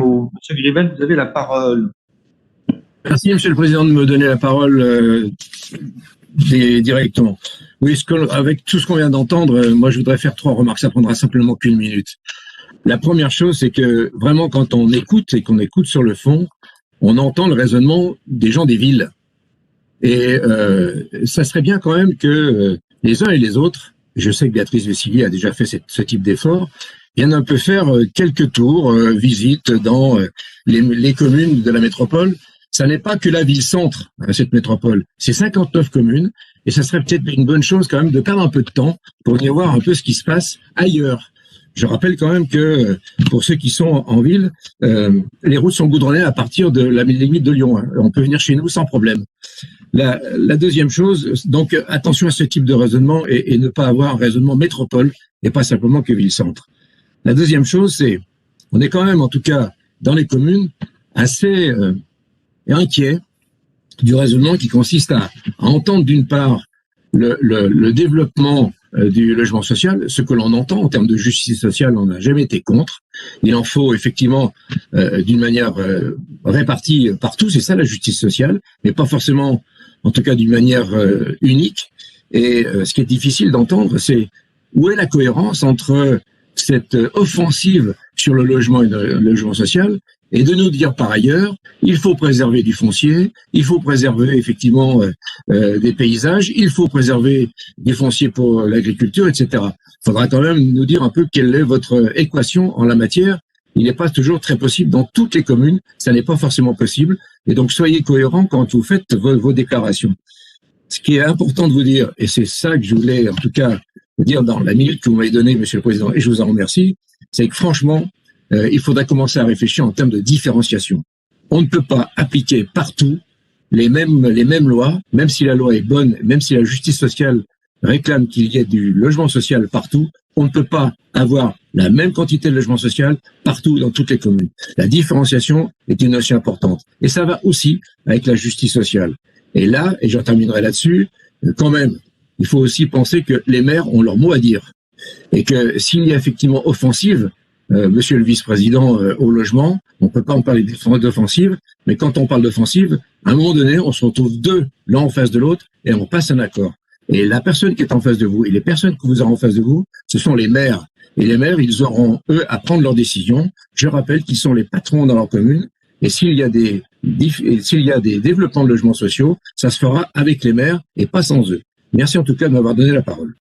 locaux. Monsieur Grivel, vous avez la parole. Merci, Monsieur le Président, de me donner la parole directement. Oui, avec tout ce qu'on vient d'entendre, moi je voudrais faire 3 remarques, ça prendra simplement qu'1 minute. La première chose, c'est que vraiment quand on écoute et qu'on écoute sur le fond, on entend le raisonnement des gens des villes. Et ça serait bien quand même que les uns et les autres, je sais que Béatrice Vessigli a déjà fait ce type d'effort, viennent un peu faire quelques tours, visites dans les communes de la métropole. Ça n'est pas que la ville-centre, cette métropole, c'est 59 communes, et ça serait peut-être une bonne chose quand même de perdre un peu de temps pour venir voir un peu ce qui se passe ailleurs. Je rappelle quand même que pour ceux qui sont en ville, les routes sont goudronnées à partir de la limite de Lyon. On peut venir chez nous sans problème. La deuxième chose, donc attention à ce type de raisonnement et ne pas avoir un raisonnement métropole et pas simplement que ville-centre. La deuxième chose, c'est on est quand même, en tout cas, dans les communes, assez inquiet du raisonnement qui consiste à entendre d'une part le développement du logement social, ce que l'on entend en termes de justice sociale, on n'a jamais été contre. Il en faut effectivement d'une manière répartie partout, c'est ça la justice sociale, mais pas forcément, en tout cas d'une manière unique. Et ce qui est difficile d'entendre, c'est où est la cohérence entre cette offensive sur le logement et le logement social, et de nous dire par ailleurs, il faut préserver du foncier, il faut préserver effectivement des paysages, il faut préserver des fonciers pour l'agriculture, etc. Il faudra quand même nous dire un peu quelle est votre équation en la matière. Il n'est pas toujours très possible dans toutes les communes, ça n'est pas forcément possible, et donc soyez cohérents quand vous faites vos déclarations. Ce qui est important de vous dire, et c'est ça que je voulais en tout cas vous dire dans la minute que vous m'avez donnée, Monsieur le Président, et je vous en remercie, c'est que franchement, il faudra commencer à réfléchir en termes de différenciation. On ne peut pas appliquer partout les mêmes lois, même si la loi est bonne, même si la justice sociale réclame qu'il y ait du logement social partout, on ne peut pas avoir la même quantité de logement social partout dans toutes les communes. La différenciation est une notion importante. Et ça va aussi avec la justice sociale. Et là, et j'en terminerai là-dessus, quand même, il faut aussi penser que les maires ont leur mot à dire. Et que s'il y a effectivement offensive, Monsieur le vice-président au logement, on peut pas en parler d'offensive, mais quand on parle d'offensive, à un moment donné, on se retrouve deux, l'un en face de l'autre, et on passe un accord. Et la personne qui est en face de vous, et les personnes que vous aurez en face de vous, ce sont les maires. Et les maires, ils auront, eux, à prendre leurs décisions. Je rappelle qu'ils sont les patrons dans leur commune, et s'il y a des développements de logements sociaux, ça se fera avec les maires et pas sans eux. Merci en tout cas de m'avoir donné la parole.